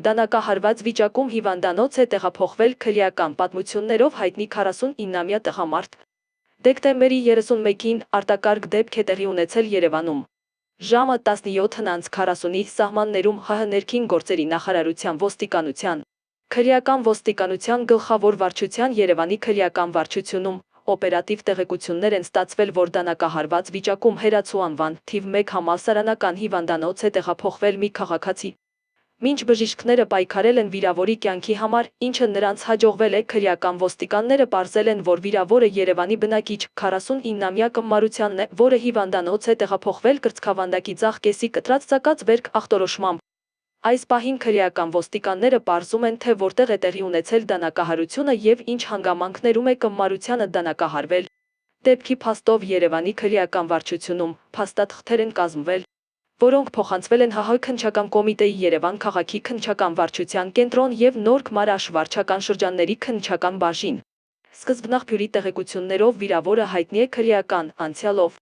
Դանակահարված վիճակում հիվանդանոց է տեղափոխվել քրեական պատմություններով հայտնի 49-ամյա տղամարդ։ Դեկտեմբերի 31-ին արտակարգ դեպք է տեղի ունեցել Երևանում։ Ժամը 17:40-ի սահմաններում ՀՀ ներքին գործերի նախարարության ոստիկանության, քրեական ոստիկանության գլխավոր վարչության Երևանի քրեական վարչությունում օպերատիվ տեղեկություններ են ստացվել, որ դանակահարված վիճակում հերացու անվան թիվ 1 համալսարանական հիվանդանոց է տեղափոխվել մի քաղաքացի։ Մինչ բժիշկները պայքարել են վիրավորի կյանքի համար, ինչը նրանց հաջողվել է, քրեական ոստիկանները պարզել են, որ վիրավորը Երևանի բնակիչ 49-ամյա կմարությանն է, որը հիվանդանոց է տեղափոխվել կրծքավանդակի ձախ կեսի կտրած ծակած վերք ախտորոշմամբ։ Այս պահին քրեական ոստիկանները պարզում են, թե որտեղ է տեղի ունեցել դանակահարությունը եւ ինչ հանգամանքներում է կմարությանը դանակահարվել։ Դեպքի փաստով Երևանի քրեական վարչությունում փաստաթղթեր են կազմվել, որոնք փոխանցվել են ՀՀ քննչական կոմիտեի Երևան քաղաքի քննչական վարչության կենտրոն եւ Նոր Գմարաշ վարչական շրջանների քննչական բաժին։ Սկզբնաղբյուրի տեղեկություններով վիրավորը հայտնի է քրեական անցյալով։